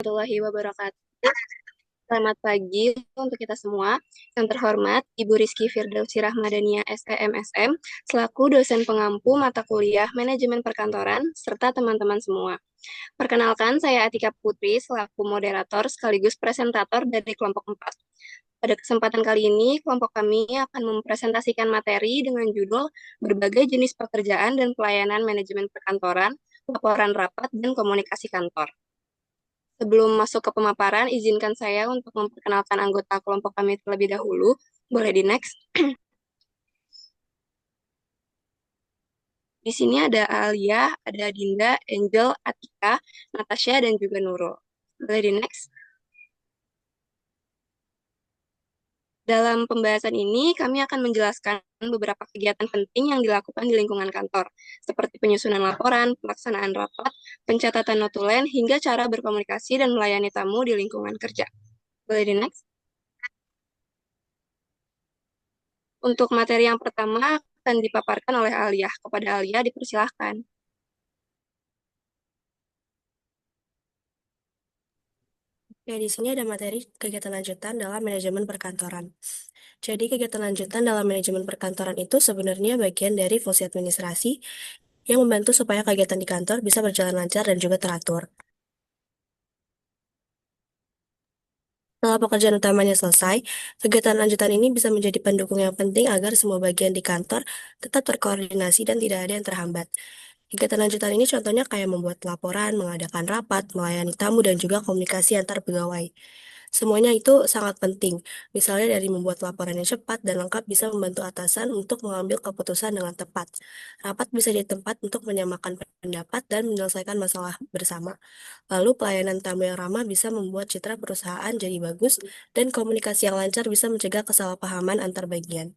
warahmatullahi wabarakatuh. Selamat pagi untuk kita semua. Yang terhormat, Ibu Rizky Firdausi Rahmadania, SEMSM, selaku dosen pengampu mata kuliah Manajemen Perkantoran, serta teman-teman semua. Perkenalkan, saya Atika Putri, selaku moderator sekaligus presentator dari kelompok 4. Pada kesempatan kali ini, kelompok kami akan mempresentasikan materi dengan judul Berbagai Jenis Pekerjaan dan Pelayanan Manajemen Perkantoran, Laporan Rapat, dan Komunikasi Kantor. Sebelum masuk ke pemaparan, izinkan saya untuk memperkenalkan anggota kelompok kami terlebih dahulu. Boleh di next. Di sini ada Alia, ada Dinda, Angel, Atika, Natasha, dan juga Nurul. Boleh di next. Dalam pembahasan ini, kami akan menjelaskan beberapa kegiatan penting yang dilakukan di lingkungan kantor, seperti penyusunan laporan, pelaksanaan rapat, pencatatan notulen, hingga cara berkomunikasi dan melayani tamu di lingkungan kerja. Boleh di next. Untuk materi yang pertama akan dipaparkan oleh Alia. Kepada Alia, dipersilahkan. Ya, di sini ada materi kegiatan lanjutan dalam manajemen perkantoran. Jadi, kegiatan lanjutan dalam manajemen perkantoran itu sebenarnya bagian dari fungsi administrasi yang membantu supaya kegiatan di kantor bisa berjalan lancar dan juga teratur. Setelah pekerjaan utamanya selesai, kegiatan lanjutan ini bisa menjadi pendukung yang penting agar semua bagian di kantor tetap terkoordinasi dan tidak ada yang terhambat. Kegiatan lanjutan ini contohnya kayak membuat laporan, mengadakan rapat, melayani tamu, dan juga komunikasi antar pegawai. Semuanya itu sangat penting. Misalnya dari membuat laporan yang cepat dan lengkap bisa membantu atasan untuk mengambil keputusan dengan tepat. Rapat bisa jadi tempat untuk menyamakan pendapat dan menyelesaikan masalah bersama. Lalu pelayanan tamu yang ramah bisa membuat citra perusahaan jadi bagus dan komunikasi yang lancar bisa mencegah kesalahpahaman antar bagian.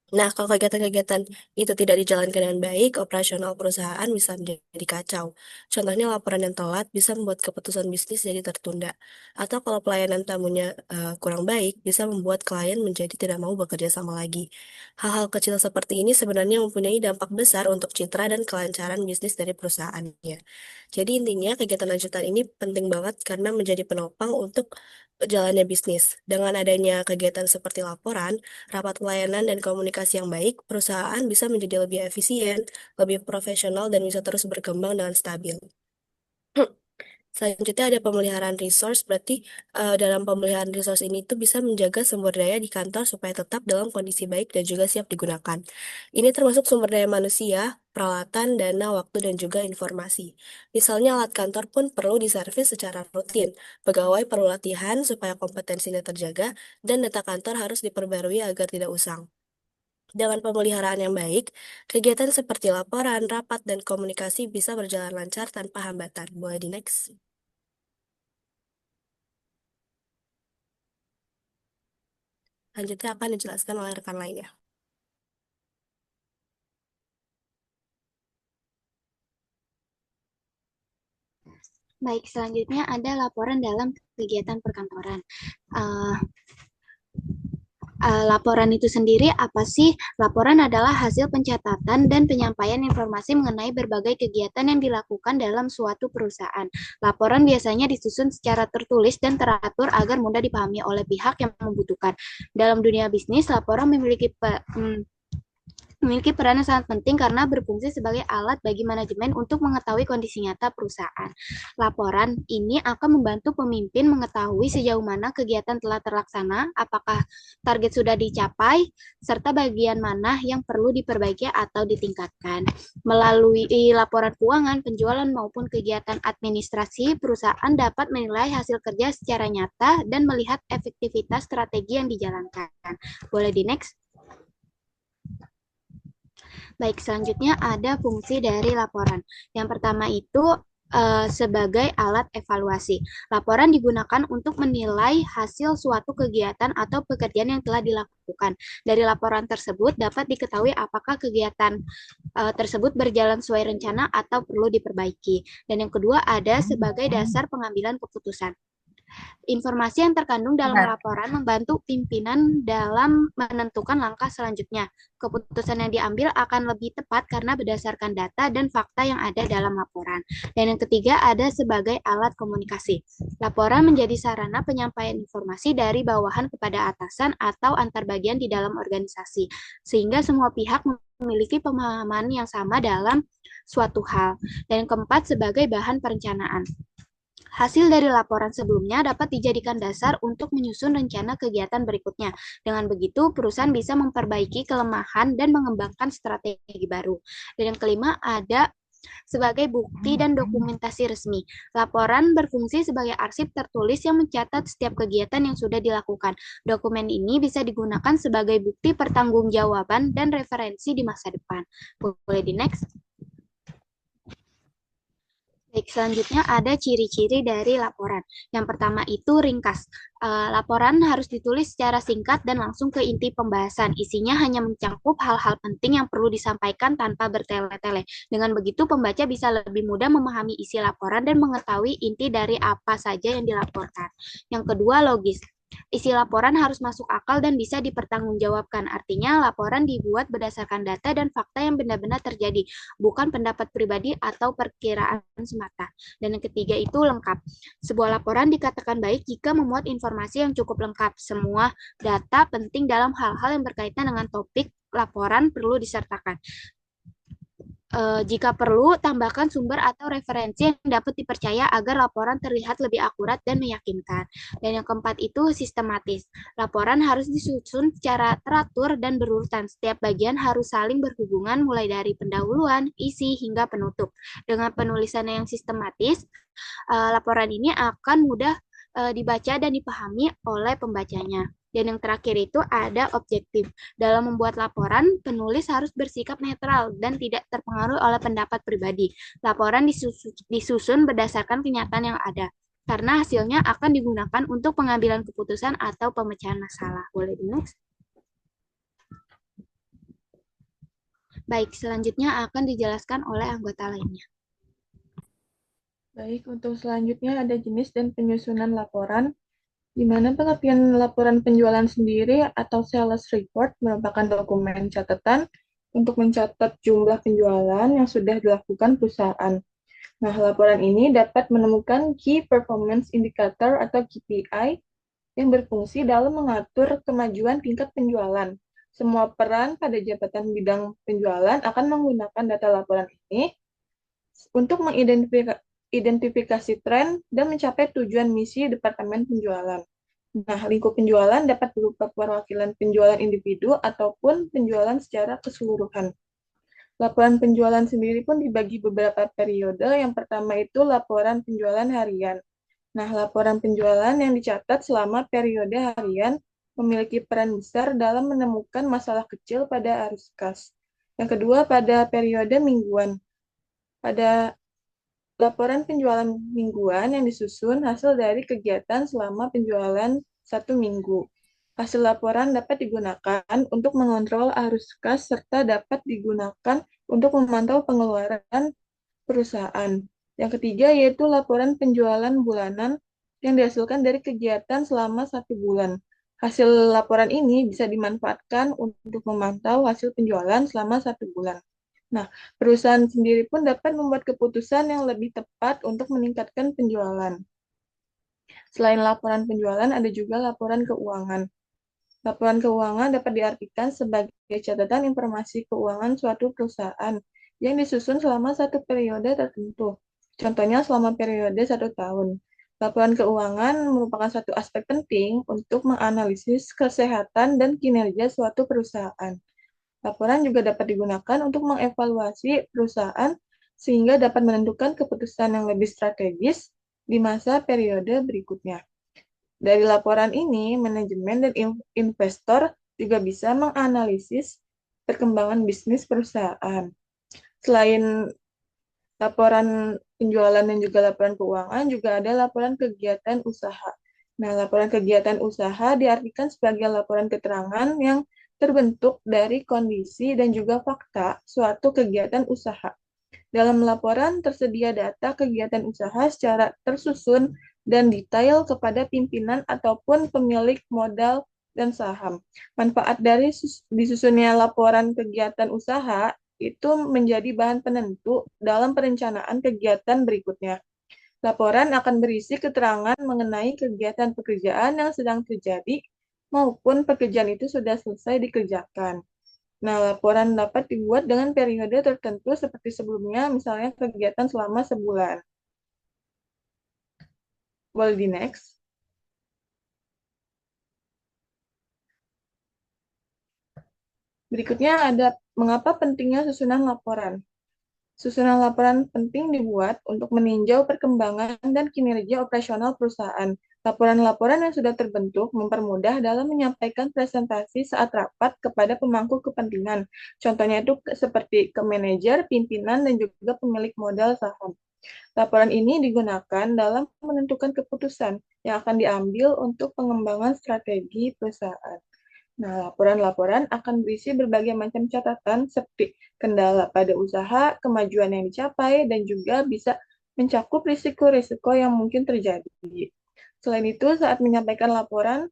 Nah, kalau kegiatan-kegiatan itu tidak dijalankan dengan baik, operasional perusahaan bisa menjadi kacau. Contohnya laporan yang telat bisa membuat keputusan bisnis jadi tertunda. Atau kalau pelayanan tamunya kurang baik, bisa membuat klien menjadi tidak mau bekerja sama lagi. Hal-hal kecil seperti ini sebenarnya mempunyai dampak besar untuk citra dan kelancaran bisnis dari perusahaannya. Jadi intinya kegiatan lanjutan ini penting banget karena menjadi penopang untuk jalannya bisnis. Dengan adanya kegiatan seperti laporan, rapat pelayanan dan komunikasi yang baik, perusahaan bisa menjadi lebih efisien, lebih profesional, dan bisa terus berkembang dengan stabil. Selanjutnya ada pemeliharaan resource, berarti dalam pemeliharaan resource ini tuh bisa menjaga sumber daya di kantor supaya tetap dalam kondisi baik dan juga siap digunakan. Ini termasuk sumber daya manusia, peralatan, dana, waktu, dan juga informasi. Misalnya alat kantor pun perlu diservis secara rutin. Pegawai perlu latihan supaya kompetensinya terjaga, dan data kantor harus diperbarui agar tidak usang. Dengan pemeliharaan yang baik, kegiatan seperti laporan, rapat, dan komunikasi bisa berjalan lancar tanpa hambatan. Boleh di next. Selanjutnya akan dijelaskan oleh rekan lainnya. Baik, selanjutnya ada laporan dalam kegiatan perkantoran. Laporan itu sendiri apa sih? Laporan adalah hasil pencatatan dan penyampaian informasi mengenai berbagai kegiatan yang dilakukan dalam suatu perusahaan. Laporan biasanya disusun secara tertulis dan teratur agar mudah dipahami oleh pihak yang membutuhkan. Dalam dunia bisnis, laporan memiliki peran yang sangat penting karena berfungsi sebagai alat bagi manajemen untuk mengetahui kondisi nyata perusahaan. Laporan ini akan membantu pemimpin mengetahui sejauh mana kegiatan telah terlaksana, apakah target sudah dicapai, serta bagian mana yang perlu diperbaiki atau ditingkatkan. Melalui laporan keuangan, penjualan maupun kegiatan administrasi, perusahaan dapat menilai hasil kerja secara nyata dan melihat efektivitas strategi yang dijalankan. Boleh di next? Baik, selanjutnya ada fungsi dari laporan. Yang pertama itu sebagai alat evaluasi. Laporan digunakan untuk menilai hasil suatu kegiatan atau pekerjaan yang telah dilakukan. Dari laporan tersebut dapat diketahui apakah kegiatan tersebut berjalan sesuai rencana atau perlu diperbaiki. Dan yang kedua ada sebagai dasar pengambilan keputusan. Informasi yang terkandung dalam Benar. laporan membantu pimpinan dalam menentukan langkah selanjutnya. Keputusan yang diambil akan lebih tepat karena berdasarkan data dan fakta yang ada dalam laporan. Dan yang ketiga ada sebagai alat komunikasi. Laporan menjadi sarana penyampaian informasi dari bawahan kepada atasan atau antar bagian di dalam organisasi, sehingga semua pihak memiliki pemahaman yang sama dalam suatu hal. Dan yang keempat sebagai bahan perencanaan. Hasil dari laporan sebelumnya dapat dijadikan dasar untuk menyusun rencana kegiatan berikutnya. Dengan begitu, perusahaan bisa memperbaiki kelemahan dan mengembangkan strategi baru. Dan yang kelima ada sebagai bukti dan dokumentasi resmi. Laporan berfungsi sebagai arsip tertulis yang mencatat setiap kegiatan yang sudah dilakukan. Dokumen ini bisa digunakan sebagai bukti pertanggungjawaban dan referensi di masa depan. Boleh di next? Baik, selanjutnya ada ciri-ciri dari laporan. Yang pertama itu ringkas. Laporan harus ditulis secara singkat dan langsung ke inti pembahasan. Isinya hanya mencakup hal-hal penting yang perlu disampaikan tanpa bertele-tele. Dengan begitu, pembaca bisa lebih mudah memahami isi laporan dan mengetahui inti dari apa saja yang dilaporkan. Yang kedua, logis. Isi laporan harus masuk akal dan bisa dipertanggungjawabkan. Artinya, laporan dibuat berdasarkan data dan fakta yang benar-benar terjadi, bukan pendapat pribadi atau perkiraan semata. Dan yang ketiga itu lengkap. Sebuah laporan dikatakan baik jika memuat informasi yang cukup lengkap. Semua data penting dalam hal-hal yang berkaitan dengan topik laporan perlu disertakan. Jika perlu, tambahkan sumber atau referensi yang dapat dipercaya agar laporan terlihat lebih akurat dan meyakinkan. Dan yang keempat itu sistematis. Laporan harus disusun secara teratur dan berurutan. Setiap bagian harus saling berhubungan mulai dari pendahuluan, isi, hingga penutup. Dengan penulisan yang sistematis, laporan ini akan mudah dibaca dan dipahami oleh pembacanya. Dan yang terakhir itu ada objektif. Dalam membuat laporan, penulis harus bersikap netral dan tidak terpengaruh oleh pendapat pribadi. Laporan disusun berdasarkan kenyataan yang ada, karena hasilnya akan digunakan untuk pengambilan keputusan atau pemecahan masalah. Boleh di next? Baik, selanjutnya akan dijelaskan oleh anggota lainnya. Baik, untuk selanjutnya ada jenis dan penyusunan laporan, di mana pengertian laporan penjualan sendiri atau sales report merupakan dokumen catatan untuk mencatat jumlah penjualan yang sudah dilakukan perusahaan. Nah, laporan ini dapat menemukan Key Performance Indicator atau KPI yang berfungsi dalam mengatur kemajuan tingkat penjualan. Semua peran pada jabatan bidang penjualan akan menggunakan data laporan ini untuk mengidentifikasi tren dan mencapai tujuan misi Departemen Penjualan. Nah, lingkup penjualan dapat berupa perwakilan penjualan individu ataupun penjualan secara keseluruhan. Laporan penjualan sendiri pun dibagi beberapa periode. Yang pertama itu laporan penjualan harian. Nah, laporan penjualan yang dicatat selama periode harian memiliki peran besar dalam menemukan masalah kecil pada arus kas. Yang kedua, pada periode mingguan. Pada laporan penjualan mingguan yang disusun hasil dari kegiatan selama penjualan 1 minggu. Hasil laporan dapat digunakan untuk mengontrol arus kas serta dapat digunakan untuk memantau pengeluaran perusahaan. Yang ketiga yaitu laporan penjualan bulanan yang dihasilkan dari kegiatan selama 1 bulan. Hasil laporan ini bisa dimanfaatkan untuk memantau hasil penjualan selama 1 bulan. Nah, perusahaan sendiri pun dapat membuat keputusan yang lebih tepat untuk meningkatkan penjualan. Selain laporan penjualan, ada juga laporan keuangan. Laporan keuangan dapat diartikan sebagai catatan informasi keuangan suatu perusahaan yang disusun selama satu periode tertentu. Contohnya selama periode 1 tahun. Laporan keuangan merupakan satu aspek penting untuk menganalisis kesehatan dan kinerja suatu perusahaan. Laporan juga dapat digunakan untuk mengevaluasi perusahaan sehingga dapat menentukan keputusan yang lebih strategis di masa periode berikutnya. Dari laporan ini, manajemen dan investor juga bisa menganalisis perkembangan bisnis perusahaan. Selain laporan penjualan dan juga laporan keuangan, juga ada laporan kegiatan usaha. Nah, laporan kegiatan usaha diartikan sebagai laporan keterangan yang terbentuk dari kondisi dan juga fakta suatu kegiatan usaha. Dalam laporan tersedia data kegiatan usaha secara tersusun dan detail kepada pimpinan ataupun pemilik modal dan saham. Manfaat dari disusunnya laporan kegiatan usaha itu menjadi bahan penentu dalam perencanaan kegiatan berikutnya. Laporan akan berisi keterangan mengenai kegiatan pekerjaan yang sedang terjadi maupun pekerjaan itu sudah selesai dikerjakan. Nah, laporan dapat dibuat dengan periode tertentu seperti sebelumnya, misalnya kegiatan selama sebulan. Boleh di next. Berikutnya ada mengapa pentingnya susunan laporan. Susunan laporan penting dibuat untuk meninjau perkembangan dan kinerja operasional perusahaan. Laporan-laporan yang sudah terbentuk mempermudah dalam menyampaikan presentasi saat rapat kepada pemangku kepentingan. Contohnya itu seperti ke manajer, pimpinan, dan juga pemilik modal saham. Laporan ini digunakan dalam menentukan keputusan yang akan diambil untuk pengembangan strategi perusahaan. Nah, laporan-laporan akan berisi berbagai macam catatan seperti kendala pada usaha, kemajuan yang dicapai, dan juga bisa mencakup risiko-risiko yang mungkin terjadi. Selain itu, saat menyampaikan laporan,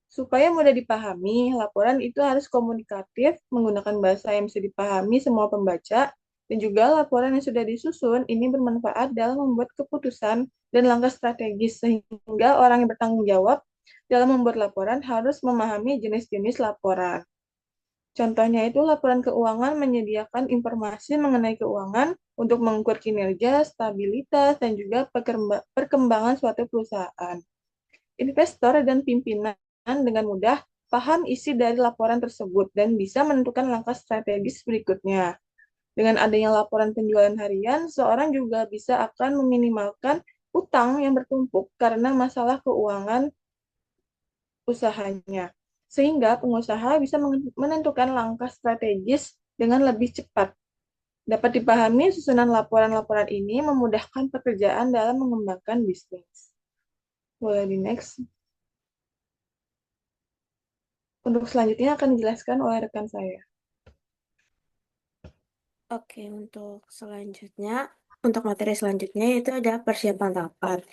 supaya mudah dipahami, laporan itu harus komunikatif, menggunakan bahasa yang bisa dipahami semua pembaca, dan juga laporan yang sudah disusun ini bermanfaat dalam membuat keputusan dan langkah strategis, sehingga orang yang bertanggung jawab dalam membuat laporan harus memahami jenis-jenis laporan. Contohnya itu laporan keuangan menyediakan informasi mengenai keuangan untuk mengukur kinerja, stabilitas, dan juga perkembangan suatu perusahaan. Investor dan pimpinan dengan mudah paham isi dari laporan tersebut dan bisa menentukan langkah strategis berikutnya. Dengan adanya laporan penjualan harian, seorang juga bisa akan meminimalkan utang yang bertumpuk karena masalah keuangan usahanya, sehingga pengusaha bisa menentukan langkah strategis dengan lebih cepat. Dapat dipahami, susunan laporan-laporan ini memudahkan pekerjaan dalam mengembangkan bisnis. Boleh di next. Untuk selanjutnya akan dijelaskan oleh rekan saya. Oke, untuk materi selanjutnya yaitu ada persiapan rapat.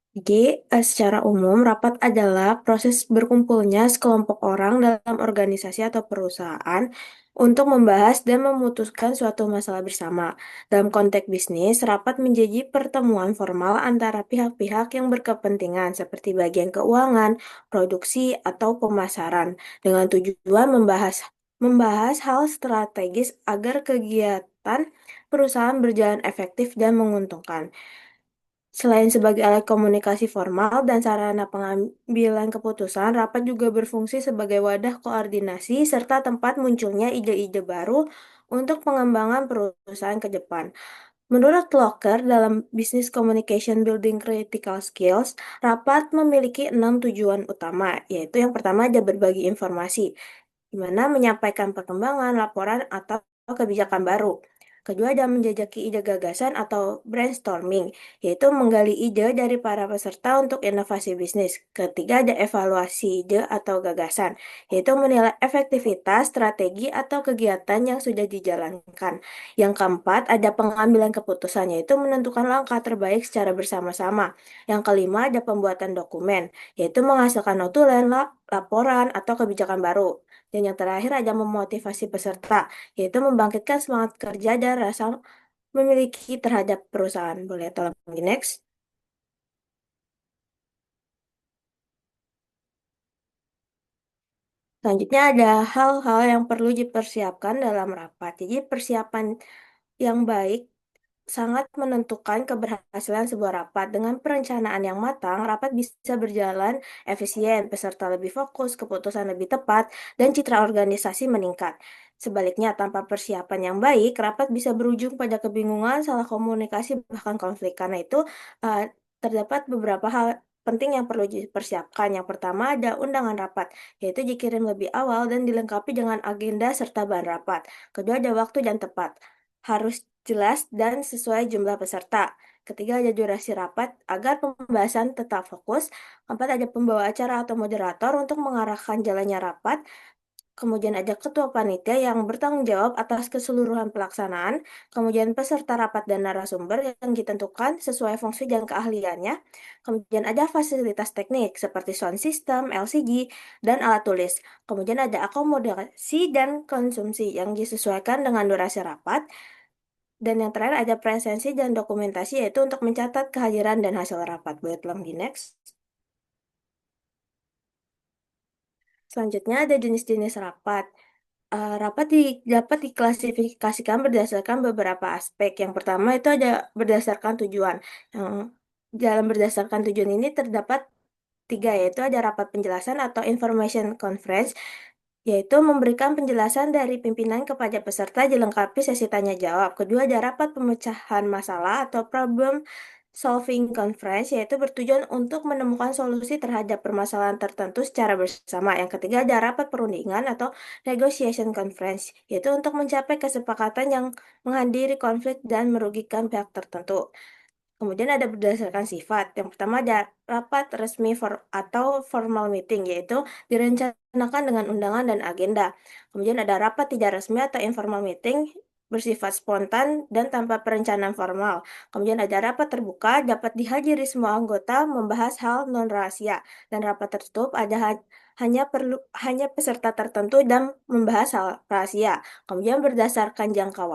Jadi, secara umum, rapat adalah proses berkumpulnya sekelompok orang dalam organisasi atau perusahaan untuk membahas dan memutuskan suatu masalah bersama. Dalam konteks bisnis, rapat menjadi pertemuan formal antara pihak-pihak yang berkepentingan seperti bagian keuangan, produksi, atau pemasaran dengan tujuan membahas hal strategis agar kegiatan perusahaan berjalan efektif dan menguntungkan. Selain sebagai alat komunikasi formal dan sarana pengambilan keputusan, rapat juga berfungsi sebagai wadah koordinasi serta tempat munculnya ide-ide baru untuk pengembangan perusahaan ke depan. Menurut Locker, dalam Business Communication Building Critical Skills, rapat memiliki 6 tujuan utama, yaitu yang pertama ada berbagi informasi, di mana menyampaikan perkembangan, laporan, atau kebijakan baru. Kedua ada menjajaki ide gagasan atau brainstorming, yaitu menggali ide dari para peserta untuk inovasi bisnis. Ketiga ada evaluasi ide atau gagasan, yaitu menilai efektivitas, strategi, atau kegiatan yang sudah dijalankan. Yang keempat ada pengambilan keputusan, yaitu menentukan langkah terbaik secara bersama-sama. Yang kelima ada pembuatan dokumen, yaitu menghasilkan notulen, laporan, atau kebijakan baru. Dan yang terakhir ada memotivasi peserta, yaitu membangkitkan semangat kerja dan rasa memiliki terhadap perusahaan. Boleh tolong di next. Selanjutnya ada hal-hal yang perlu dipersiapkan dalam rapat. Jadi persiapan yang baik sangat menentukan keberhasilan sebuah rapat. Dengan perencanaan yang matang, rapat bisa berjalan efisien, peserta lebih fokus, keputusan lebih tepat, dan citra organisasi meningkat. Sebaliknya, tanpa persiapan yang baik, rapat bisa berujung pada kebingungan, salah komunikasi, bahkan konflik. Karena itu, terdapat beberapa hal penting yang perlu dipersiapkan. Yang pertama ada undangan rapat, yaitu dikirim lebih awal dan dilengkapi dengan agenda serta bahan rapat. Kedua ada waktu dan tepat, harus jelas dan sesuai jumlah peserta. Ketiga ada durasi rapat agar pembahasan tetap fokus. Keempat ada pembawa acara atau moderator untuk mengarahkan jalannya rapat. kemudian ada ketua panitia yang bertanggung jawab atas keseluruhan pelaksanaan, kemudian peserta rapat dan narasumber yang ditentukan sesuai fungsi dan keahliannya, kemudian ada fasilitas teknik seperti sound system, LCD, dan alat tulis, kemudian ada akomodasi dan konsumsi yang disesuaikan dengan durasi rapat, dan yang terakhir ada presensi dan dokumentasi yaitu untuk mencatat kehadiran dan hasil rapat. Boleh tolong di next. Selanjutnya ada jenis-jenis rapat. Rapat dapat diklasifikasikan berdasarkan beberapa aspek. Yang pertama itu ada berdasarkan tujuan. Yang dalam berdasarkan tujuan ini terdapat tiga, yaitu ada rapat penjelasan atau information conference, yaitu memberikan penjelasan dari pimpinan kepada peserta dilengkapi sesi tanya jawab. Kedua, ada rapat pemecahan masalah atau problem solving conference, yaitu bertujuan untuk menemukan solusi terhadap permasalahan tertentu secara bersama. Yang ketiga, ada rapat perundingan atau negotiation conference, yaitu untuk mencapai kesepakatan yang menghadiri konflik dan merugikan pihak tertentu. Kemudian ada berdasarkan sifat. Yang pertama ada rapat resmi atau formal meeting, yaitu direncanakan dengan undangan dan agenda. Kemudian ada rapat tidak resmi atau informal meeting, bersifat spontan dan tanpa perencanaan formal. Kemudian ada rapat terbuka, dapat dihadiri semua anggota, membahas hal non-rahasia. Dan rapat tertutup hanya peserta tertentu dan membahas hal rahasia. Kemudian berdasarkan jangka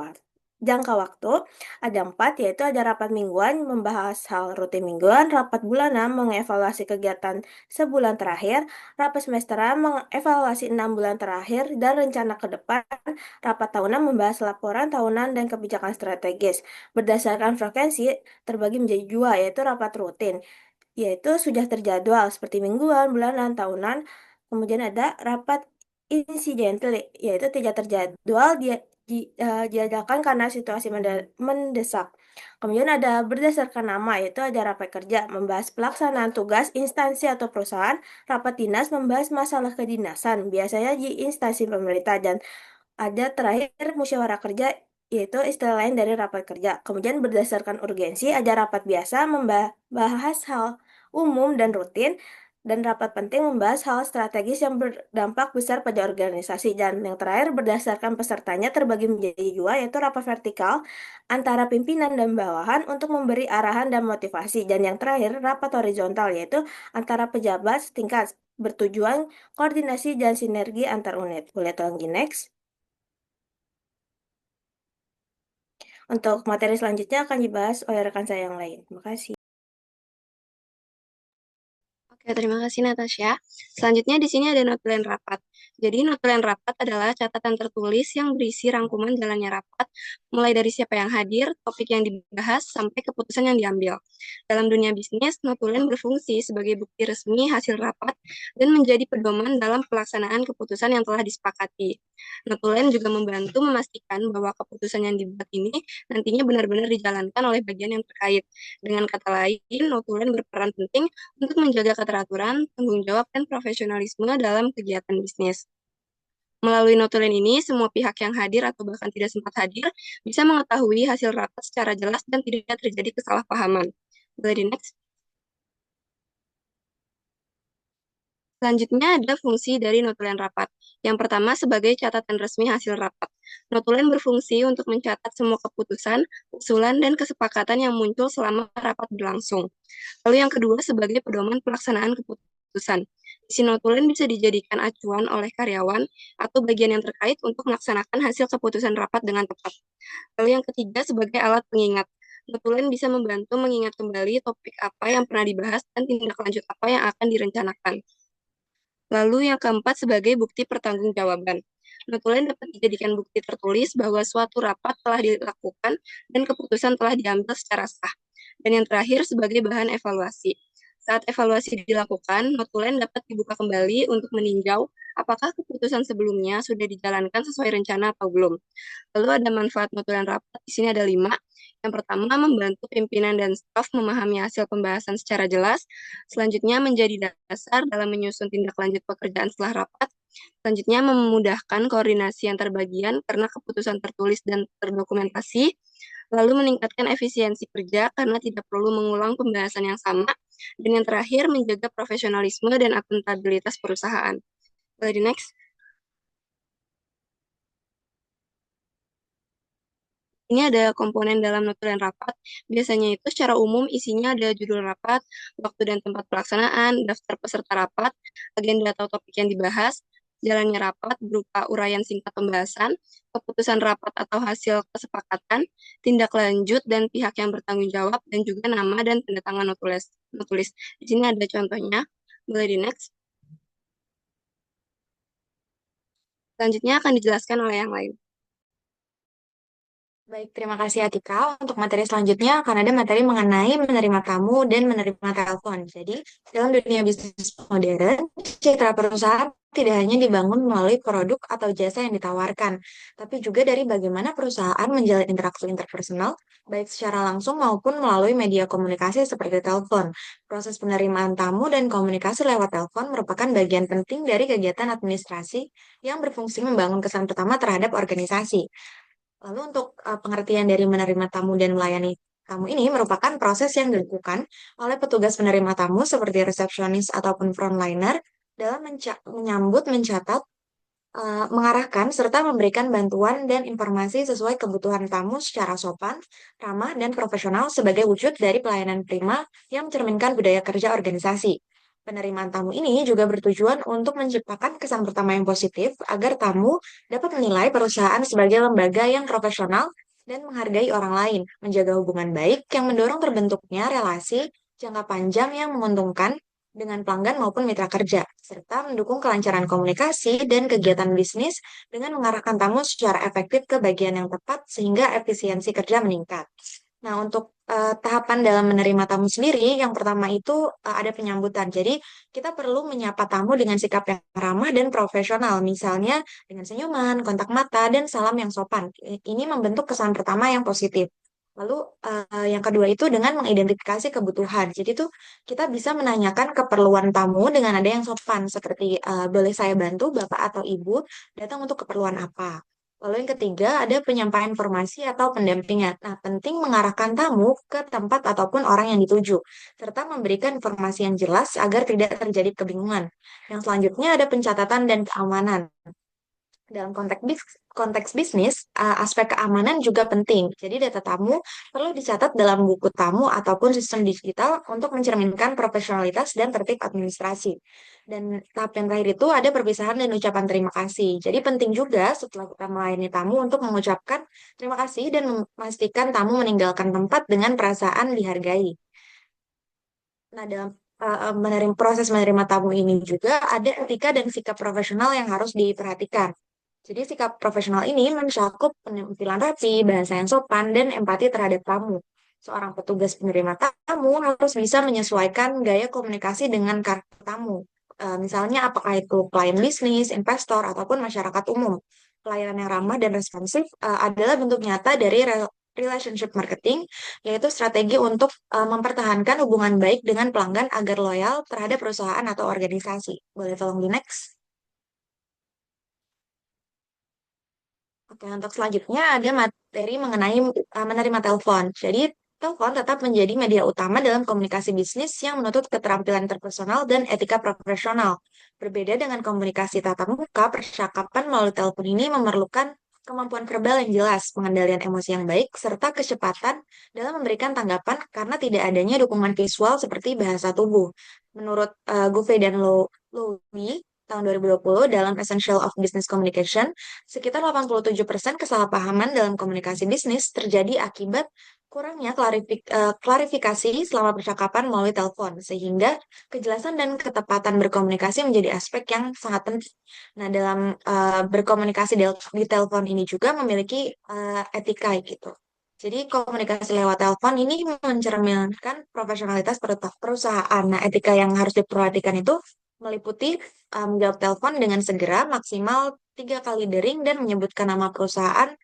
waktu ada 4, yaitu ada rapat mingguan membahas hal rutin mingguan, rapat bulanan mengevaluasi kegiatan sebulan terakhir, rapat semesteran mengevaluasi 6 bulan terakhir dan rencana ke depan, rapat tahunan membahas laporan tahunan dan kebijakan strategis. Berdasarkan frekuensi terbagi menjadi 2, yaitu rapat rutin, yaitu sudah terjadwal seperti mingguan, bulanan, tahunan. Kemudian ada rapat insidental, yaitu tidak terjadwal, diadakan karena situasi mendesak. Kemudian ada berdasarkan nama, yaitu ada rapat kerja membahas pelaksanaan tugas instansi atau perusahaan, rapat dinas membahas masalah kedinasan, biasanya di instansi pemerintah, dan ada terakhir musyawarah kerja, yaitu istilah lain dari rapat kerja. Kemudian berdasarkan urgensi, ada rapat biasa membahas hal umum dan rutin, dan rapat penting membahas hal strategis yang berdampak besar pada organisasi. Dan yang terakhir berdasarkan pesertanya terbagi menjadi 2, yaitu rapat vertikal antara pimpinan dan bawahan untuk memberi arahan dan motivasi. Dan yang terakhir rapat horizontal, yaitu antara pejabat setingkat bertujuan koordinasi dan sinergi antar unit. Boleh tolong di next. Untuk materi selanjutnya akan dibahas oleh rekan saya yang lain. Terima kasih. Oke, terima kasih Natasha. Selanjutnya di sini ada notulen rapat. Jadi notulen rapat adalah catatan tertulis yang berisi rangkuman jalannya rapat, mulai dari siapa yang hadir, topik yang dibahas, sampai keputusan yang diambil. Dalam dunia bisnis, notulen berfungsi sebagai bukti resmi hasil rapat dan menjadi pedoman dalam pelaksanaan keputusan yang telah disepakati. Notulen juga membantu memastikan bahwa keputusan yang dibuat ini nantinya benar-benar dijalankan oleh bagian yang terkait. Dengan kata lain, notulen berperan penting untuk menjaga keteraturan, tanggung jawab, dan profesionalisme dalam kegiatan bisnis. Melalui notulen ini, semua pihak yang hadir atau bahkan tidak sempat hadir bisa mengetahui hasil rapat secara jelas dan tidak terjadi kesalahpahaman. Boleh di next. Selanjutnya ada fungsi dari notulen rapat. Yang pertama sebagai catatan resmi hasil rapat. Notulen berfungsi untuk mencatat semua keputusan, usulan, dan kesepakatan yang muncul selama rapat berlangsung. Lalu yang kedua sebagai pedoman pelaksanaan keputusan. Isi notulen bisa dijadikan acuan oleh karyawan atau bagian yang terkait untuk melaksanakan hasil keputusan rapat dengan tepat. Lalu yang ketiga sebagai alat pengingat. Notulen bisa membantu mengingat kembali topik apa yang pernah dibahas dan tindak lanjut apa yang akan direncanakan. Lalu yang keempat sebagai bukti pertanggungjawaban. Notulen dapat dijadikan bukti tertulis bahwa suatu rapat telah dilakukan dan keputusan telah diambil secara sah. Dan yang terakhir sebagai bahan evaluasi. Saat evaluasi dilakukan, notulen dapat dibuka kembali untuk meninjau apakah keputusan sebelumnya sudah dijalankan sesuai rencana atau belum. Lalu ada manfaat notulen rapat, di sini ada 5. Yang pertama, membantu pimpinan dan staf memahami hasil pembahasan secara jelas. Selanjutnya, menjadi dasar dalam menyusun tindak lanjut pekerjaan setelah rapat. Selanjutnya, memudahkan koordinasi antar bagian karena keputusan tertulis dan terdokumentasi. Lalu meningkatkan efisiensi kerja karena tidak perlu mengulang pembahasan yang sama. Dan yang terakhir, menjaga profesionalisme dan akuntabilitas perusahaan. Boleh di next. Ini ada komponen dalam notulen rapat. Biasanya itu secara umum isinya ada judul rapat, waktu dan tempat pelaksanaan, daftar peserta rapat, agenda atau topik yang dibahas, jalannya rapat berupa uraian singkat pembahasan, keputusan rapat atau hasil kesepakatan, tindak lanjut dan pihak yang bertanggung jawab, dan juga nama dan tanda tangan notulis. Di sini ada contohnya. Boleh di next. Selanjutnya akan dijelaskan oleh yang lain. Baik, terima kasih Atika. Untuk materi selanjutnya akan ada materi mengenai menerima tamu dan menerima telepon. Jadi, dalam dunia bisnis modern, citra perusahaan tidak hanya dibangun melalui produk atau jasa yang ditawarkan, tapi juga dari bagaimana perusahaan menjalin interaksi interpersonal, baik secara langsung maupun melalui media komunikasi seperti telepon. Proses penerimaan tamu dan komunikasi lewat telepon merupakan bagian penting dari kegiatan administrasi yang berfungsi membangun kesan pertama terhadap organisasi. Lalu untuk pengertian dari menerima tamu dan melayani tamu ini merupakan proses yang dilakukan oleh petugas penerima tamu seperti resepsionis ataupun frontliner dalam menyambut, mencatat, mengarahkan, serta memberikan bantuan dan informasi sesuai kebutuhan tamu secara sopan, ramah, dan profesional sebagai wujud dari pelayanan prima yang mencerminkan budaya kerja organisasi. Penerimaan tamu ini juga bertujuan untuk menciptakan kesan pertama yang positif agar tamu dapat menilai perusahaan sebagai lembaga yang profesional dan menghargai orang lain, menjaga hubungan baik yang mendorong terbentuknya relasi jangka panjang yang menguntungkan dengan pelanggan maupun mitra kerja, serta mendukung kelancaran komunikasi dan kegiatan bisnis dengan mengarahkan tamu secara efektif ke bagian yang tepat sehingga efisiensi kerja meningkat. Nah, untuk tahapan dalam menerima tamu sendiri, yang pertama itu ada penyambutan. Jadi, kita perlu menyapa tamu dengan sikap yang ramah dan profesional, misalnya dengan senyuman, kontak mata, dan salam yang sopan. Ini membentuk kesan pertama yang positif. Lalu, yang kedua itu dengan mengidentifikasi kebutuhan. Jadi, tuh kita bisa menanyakan keperluan tamu dengan ada yang sopan, seperti boleh saya bantu Bapak atau Ibu datang untuk keperluan apa? Lalu yang ketiga ada penyampaian informasi atau pendampingan. Nah, penting mengarahkan tamu ke tempat ataupun orang yang dituju, serta memberikan informasi yang jelas agar tidak terjadi kebingungan. Yang selanjutnya ada pencatatan dan keamanan. Dalam konteks bisnis, aspek keamanan juga penting. Jadi data tamu perlu dicatat dalam buku tamu ataupun sistem digital untuk mencerminkan profesionalitas dan tertib administrasi. Dan tahap yang terakhir itu ada perpisahan dan ucapan terima kasih. Jadi penting juga setelah kita melayani tamu untuk mengucapkan terima kasih dan memastikan tamu meninggalkan tempat dengan perasaan dihargai. Nah, dalam proses menerima tamu ini juga ada etika dan sikap profesional yang harus diperhatikan. Jadi sikap profesional ini mencakup penampilan rapi, bahasa yang sopan, dan empati terhadap tamu. Seorang petugas penerima tamu harus bisa menyesuaikan gaya komunikasi dengan karakter tamu. Misalnya apakah itu klien bisnis, investor, ataupun masyarakat umum. Pelayanan yang ramah dan responsif adalah bentuk nyata dari relationship marketing, yaitu strategi untuk mempertahankan hubungan baik dengan pelanggan agar loyal terhadap perusahaan atau organisasi. Boleh tolong di next? Oke, untuk selanjutnya ada materi mengenai menerima telepon. Jadi, telepon tetap menjadi media utama dalam komunikasi bisnis yang menuntut keterampilan interpersonal dan etika profesional. Berbeda dengan komunikasi tatap muka, percakapan melalui telepon ini memerlukan kemampuan verbal yang jelas, pengendalian emosi yang baik, serta kecepatan dalam memberikan tanggapan karena tidak adanya dukungan visual seperti bahasa tubuh. Menurut Gouveia dan Lowy, tahun 2020 dalam Essential of Business Communication, sekitar 87% kesalahpahaman dalam komunikasi bisnis terjadi akibat kurangnya klarifikasi selama percakapan melalui telepon, sehingga kejelasan dan ketepatan berkomunikasi menjadi aspek yang sangat penting. Nah, dalam berkomunikasi di telepon ini juga memiliki etika gitu. Jadi komunikasi lewat telepon ini mencerminkan profesionalitas perusahaan. Nah, etika yang harus diperhatikan itu meliputi menjawab telepon dengan segera, maksimal 3 kali dering, dan menyebutkan nama perusahaan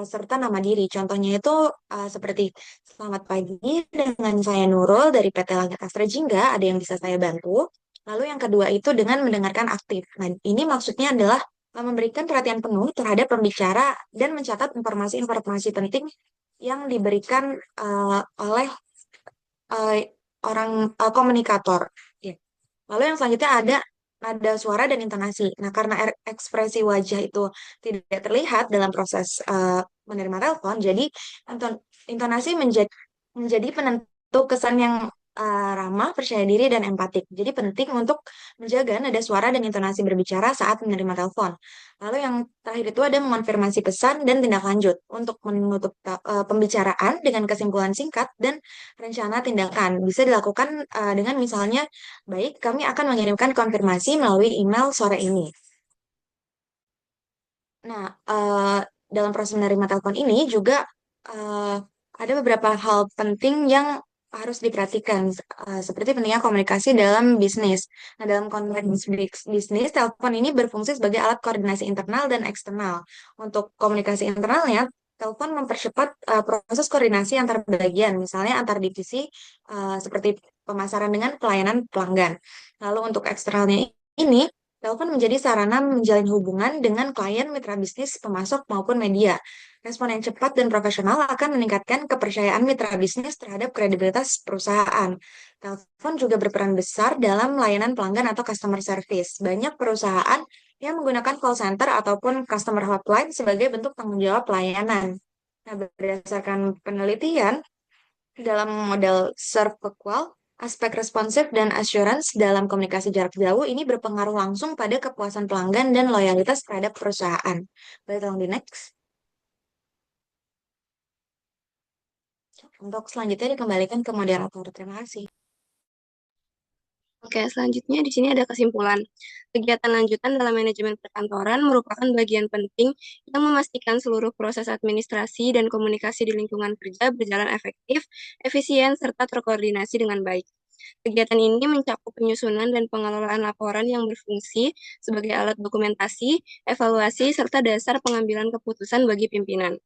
serta nama diri. Contohnya itu seperti selamat pagi, dengan saya Nurul dari PT Langit Astra Jingga, ada yang bisa saya bantu. Lalu yang kedua itu dengan mendengarkan aktif. Nah, ini maksudnya adalah memberikan perhatian penuh terhadap pembicara dan mencatat informasi-informasi penting yang diberikan oleh uh, orang komunikator. Ya. Lalu yang selanjutnya ada nada suara dan intonasi. Nah, karena ekspresi wajah itu tidak terlihat dalam proses menerima telepon. Jadi intonasi menjadi penentu kesan yang ramah, percaya diri, dan empatik. Jadi penting untuk menjaga nada suara dan intonasi berbicara saat menerima telepon. Lalu yang terakhir itu ada mengonfirmasi pesan dan tindak lanjut untuk menutup pembicaraan dengan kesimpulan singkat dan rencana tindakan. Bisa dilakukan dengan misalnya, baik, kami akan mengirimkan konfirmasi melalui email sore ini. Nah, dalam proses menerima telepon ini juga eh, ada beberapa hal penting yang harus diperhatikan, seperti pentingnya komunikasi dalam bisnis. Nah, dalam konteks bisnis, telepon ini berfungsi sebagai alat koordinasi internal dan eksternal. Untuk komunikasi internalnya, telepon mempercepat proses koordinasi antar bagian, misalnya antar divisi, seperti pemasaran dengan pelayanan pelanggan. Lalu untuk eksternalnya ini, telepon menjadi sarana menjalin hubungan dengan klien, mitra bisnis, pemasok, maupun media. Respon yang cepat dan profesional akan meningkatkan kepercayaan mitra bisnis terhadap kredibilitas perusahaan. Telepon juga berperan besar dalam layanan pelanggan atau customer service. Banyak perusahaan yang menggunakan call center ataupun customer hotline sebagai bentuk tanggung jawab pelayanan. Nah, berdasarkan penelitian, dalam model serve equal, aspek responsif dan assurance dalam komunikasi jarak jauh ini berpengaruh langsung pada kepuasan pelanggan dan loyalitas terhadap perusahaan. Boleh tolong di next. Untuk selanjutnya dikembalikan ke moderator. Terima kasih. Oke, selanjutnya di sini ada kesimpulan. Kegiatan lanjutan dalam manajemen perkantoran merupakan bagian penting yang memastikan seluruh proses administrasi dan komunikasi di lingkungan kerja berjalan efektif, efisien, serta terkoordinasi dengan baik. Kegiatan ini mencakup penyusunan dan pengelolaan laporan yang berfungsi sebagai alat dokumentasi, evaluasi, serta dasar pengambilan keputusan bagi pimpinan.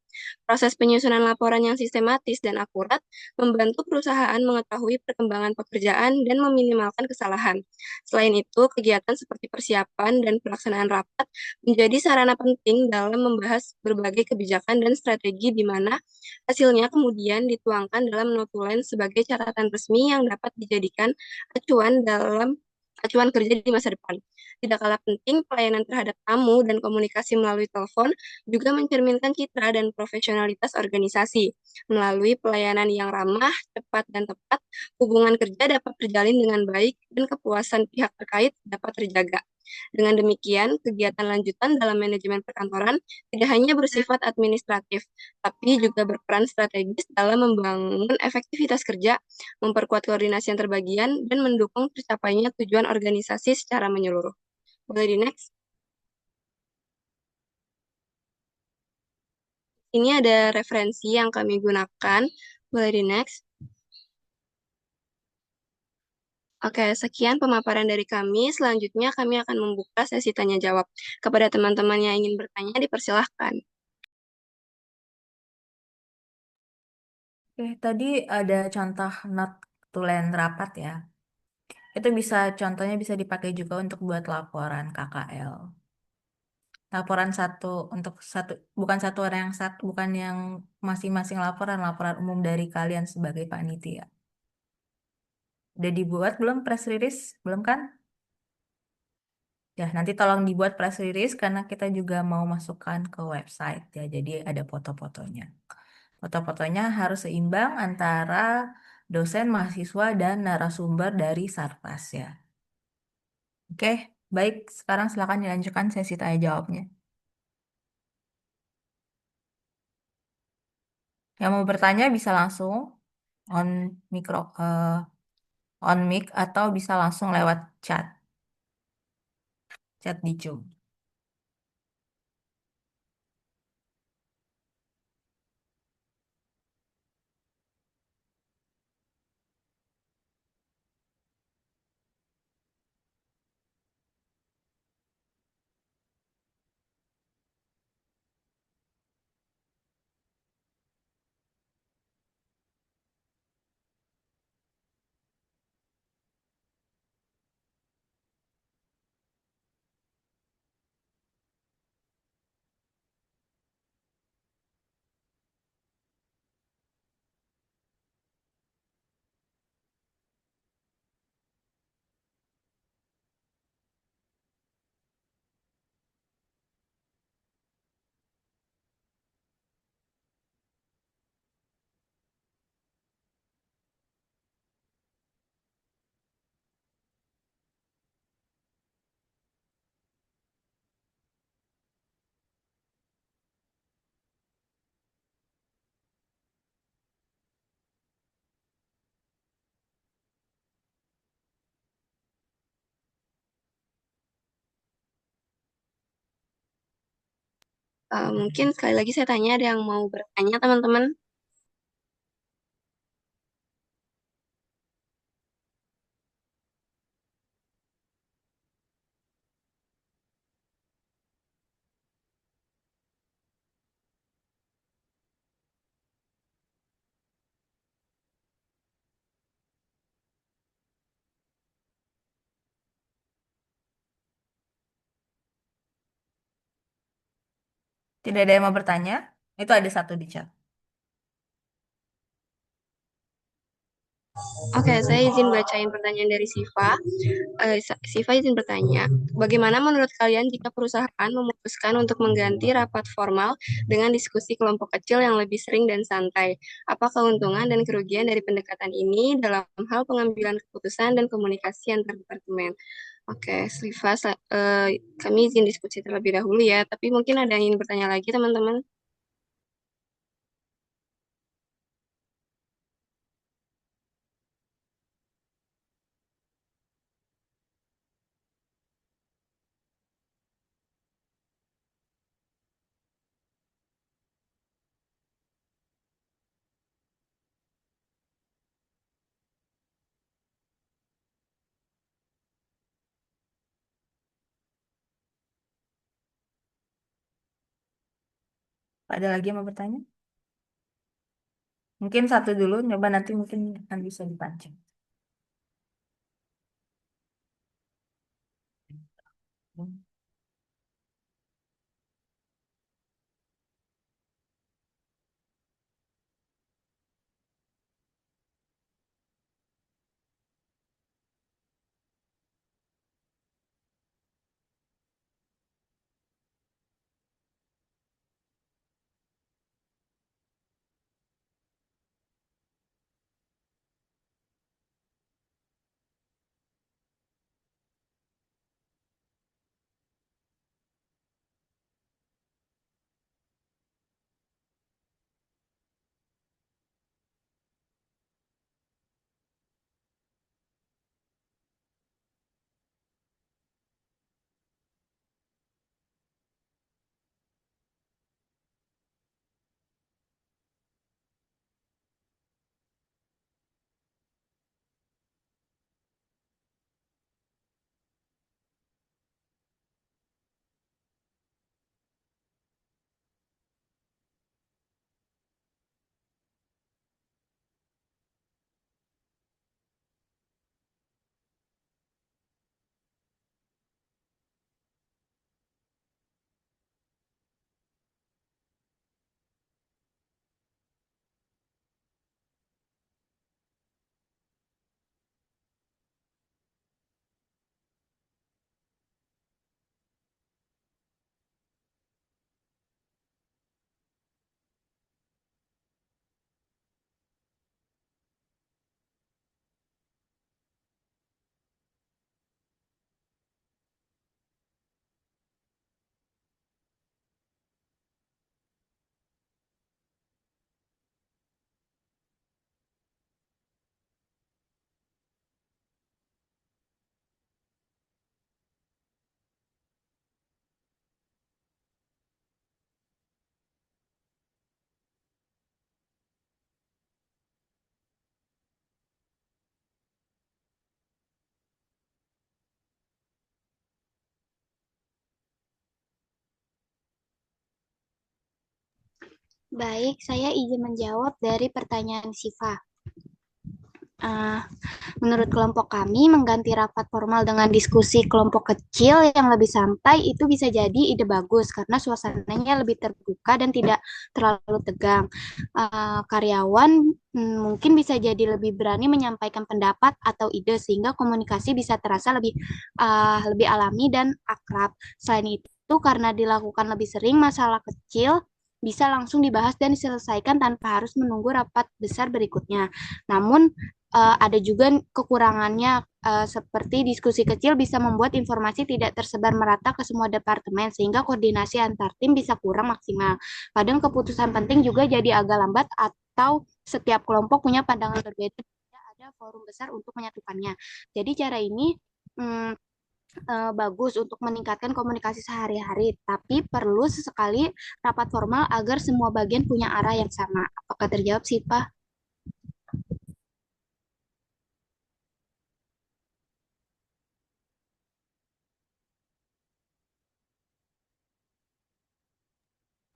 Proses penyusunan laporan yang sistematis dan akurat membantu perusahaan mengetahui perkembangan pekerjaan dan meminimalkan kesalahan. Selain itu, kegiatan seperti persiapan dan pelaksanaan rapat menjadi sarana penting dalam membahas berbagai kebijakan dan strategi di mana hasilnya kemudian dituangkan dalam notulen sebagai catatan resmi yang dapat dijadikan acuan kerja di masa depan. Tidak kalah penting, pelayanan terhadap tamu dan komunikasi melalui telepon juga mencerminkan citra dan profesionalitas organisasi. Melalui pelayanan yang ramah, cepat, dan tepat, hubungan kerja dapat terjalin dengan baik dan kepuasan pihak terkait dapat terjaga. Dengan demikian, kegiatan lanjutan dalam manajemen perkantoran tidak hanya bersifat administratif, tapi juga berperan strategis dalam membangun efektivitas kerja, memperkuat koordinasi antar bagian, dan mendukung tercapainya tujuan organisasi secara menyeluruh. Boleh di next? Ini ada referensi yang kami gunakan. Boleh di next? Oke, sekian pemaparan dari kami. Selanjutnya kami akan membuka sesi tanya jawab. Kepada teman-teman yang ingin bertanya, dipersilahkan. Oke, tadi ada contoh notulen rapat ya. Itu contohnya bisa dipakai juga untuk buat laporan KKL. Laporan satu untuk satu, bukan satu orang yang satu, bukan yang masing-masing laporan, laporan umum dari kalian sebagai panitia. Udah dibuat belum press release? Belum kan? Ya, nanti tolong dibuat press release karena kita juga mau masukkan ke website ya. Jadi ada foto-fotonya. Foto-fotonya harus seimbang antara dosen, mahasiswa, dan narasumber dari Sarpas ya. Oke, baik. Sekarang silakan dilanjutkan sesi tanya jawabnya. Yang mau bertanya bisa langsung on mikro, on mic atau bisa langsung lewat chat di Zoom. Mungkin sekali lagi saya tanya, ada yang mau bertanya, teman-teman? Tidak ada yang mau bertanya? Itu ada satu di chat. Oke, saya izin bacain pertanyaan dari Siva. Siva izin bertanya, bagaimana menurut kalian jika perusahaan memutuskan untuk mengganti rapat formal dengan diskusi kelompok kecil yang lebih sering dan santai? Apa keuntungan dan kerugian dari pendekatan ini dalam hal pengambilan keputusan dan komunikasi antar departemen? Oke, Siva, kami izin diskusi terlebih dahulu ya, tapi mungkin ada yang ingin bertanya lagi, teman-teman? Ada lagi yang mau bertanya? Mungkin satu dulu, coba nanti mungkin akan bisa dipancing. Baik, saya izin menjawab dari pertanyaan Siva. Ah, Menurut kelompok kami, mengganti rapat formal dengan diskusi kelompok kecil yang lebih santai itu bisa jadi ide bagus karena suasananya lebih terbuka dan tidak terlalu tegang. Karyawan mungkin bisa jadi lebih berani menyampaikan pendapat atau ide sehingga komunikasi bisa terasa lebih alami dan akrab. Selain itu, karena dilakukan lebih sering, masalah kecil bisa langsung dibahas dan diselesaikan tanpa harus menunggu rapat besar berikutnya. Namun, ada juga kekurangannya seperti diskusi kecil bisa membuat informasi tidak tersebar merata ke semua departemen sehingga koordinasi antar tim bisa kurang maksimal. Kadang keputusan penting juga jadi agak lambat atau setiap kelompok punya pandangan berbeda, tidak ada forum besar untuk menyatukannya. Jadi cara ini mm, bagus untuk meningkatkan komunikasi sehari-hari, tapi perlu sesekali rapat formal agar semua bagian punya arah yang sama. Apakah terjawab sih, Pak?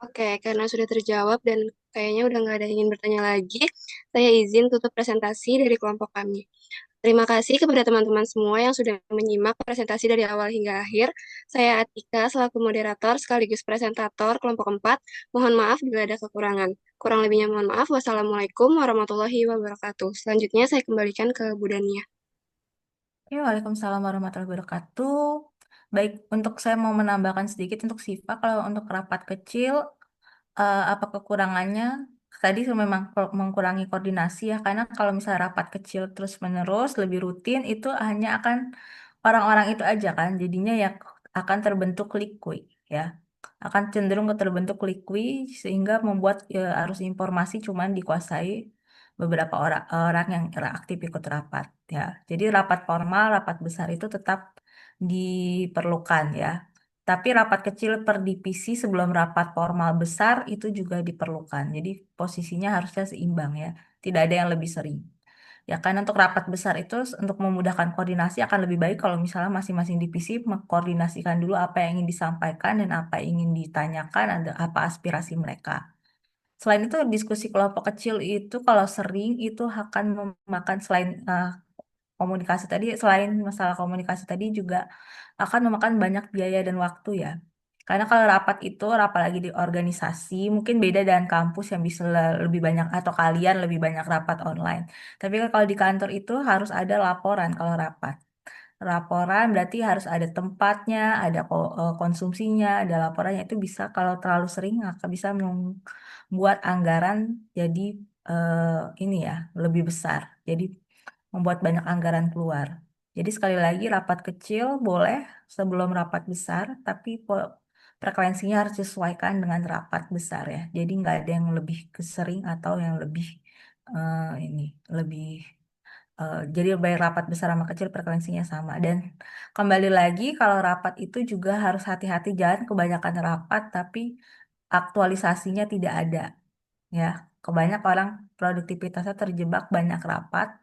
Oke, karena sudah terjawab dan kayaknya udah nggak ada yang ingin bertanya lagi, saya izin tutup presentasi dari kelompok kami. Terima kasih kepada teman-teman semua yang sudah menyimak presentasi dari awal hingga akhir. Saya Atika selaku moderator sekaligus presentator kelompok 4. Mohon maaf bila ada kekurangan. Kurang lebihnya mohon maaf. Wassalamualaikum warahmatullahi wabarakatuh. Selanjutnya saya kembalikan ke Bu Dania. Oke, Waalaikumsalam warahmatullahi wabarakatuh. Baik, untuk saya mau menambahkan sedikit untuk Siva, kalau untuk rapat kecil, apa kekurangannya? Tadi memang mengurangi koordinasi ya, karena kalau misalnya rapat kecil terus-menerus, lebih rutin, itu hanya akan orang-orang itu aja kan, jadinya ya akan terbentuk liquid ya, akan cenderung ke terbentuk liquid sehingga membuat ya, arus informasi cuman dikuasai beberapa orang yang aktif ikut rapat ya. Jadi rapat formal, rapat besar itu tetap diperlukan ya. Tapi rapat kecil per divisi sebelum rapat formal besar itu juga diperlukan. Jadi posisinya harusnya seimbang ya. Tidak ada yang lebih sering. Ya kan untuk rapat besar itu untuk memudahkan koordinasi akan lebih baik kalau misalnya masing-masing divisi mengkoordinasikan dulu apa yang ingin disampaikan dan apa yang ingin ditanyakan, ada apa aspirasi mereka. Selain itu diskusi kelompok kecil itu kalau sering itu akan memakan selain komunikasi tadi, selain masalah komunikasi tadi juga akan memakan banyak biaya dan waktu ya. Karena kalau rapat itu, apalagi di organisasi, mungkin beda dengan kampus yang bisa lebih banyak atau kalian lebih banyak rapat online. Tapi kan kalau di kantor itu harus ada laporan kalau rapat. Laporan berarti harus ada tempatnya, ada konsumsinya, ada laporannya. Itu bisa kalau terlalu sering akan bisa membuat anggaran jadi ini ya lebih besar. Jadi membuat banyak anggaran keluar. Jadi sekali lagi rapat kecil boleh sebelum rapat besar, tapi frekuensinya harus disesuaikan dengan rapat besar ya. Jadi nggak ada yang lebih sering atau yang lebih ini lebih jadi baik rapat besar sama kecil frekuensinya sama. Dan kembali lagi kalau rapat itu juga harus hati-hati jangan kebanyakan rapat tapi aktualisasinya tidak ada ya. Kebanyak orang produktivitasnya terjebak banyak rapat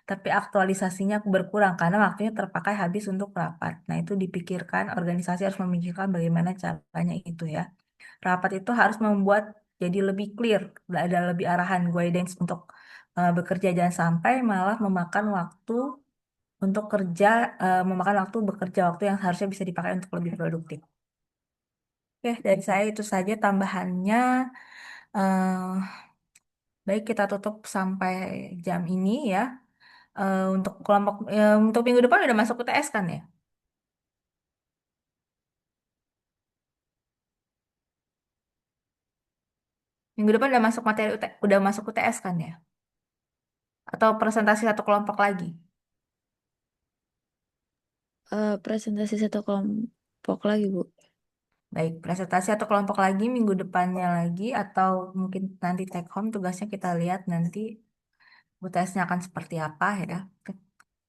tapi aktualisasinya berkurang karena waktunya terpakai habis untuk rapat. Nah, itu dipikirkan, organisasi harus memikirkan bagaimana caranya itu ya. Rapat itu harus membuat jadi lebih clear, ada lebih arahan guidance untuk bekerja, jangan sampai malah memakan waktu untuk kerja, memakan waktu bekerja, waktu yang harusnya bisa dipakai untuk lebih produktif. Oke, dari saya itu saja tambahannya. eh Baik, kita tutup sampai jam ini ya. Untuk kelompok untuk minggu depan udah masuk UTS kan ya? Minggu depan udah masuk materi udah masuk UTS kan ya? Atau presentasi satu kelompok lagi? Presentasi satu kelompok lagi, Bu. Baik, presentasi atau kelompok lagi minggu depannya lagi atau mungkin nanti take home tugasnya kita lihat nanti UTS-nya akan seperti apa ya.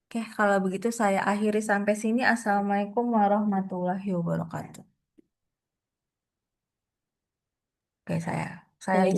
Oke, kalau begitu saya akhiri sampai sini. Assalamualaikum warahmatullahi wabarakatuh. Oke, saya izin.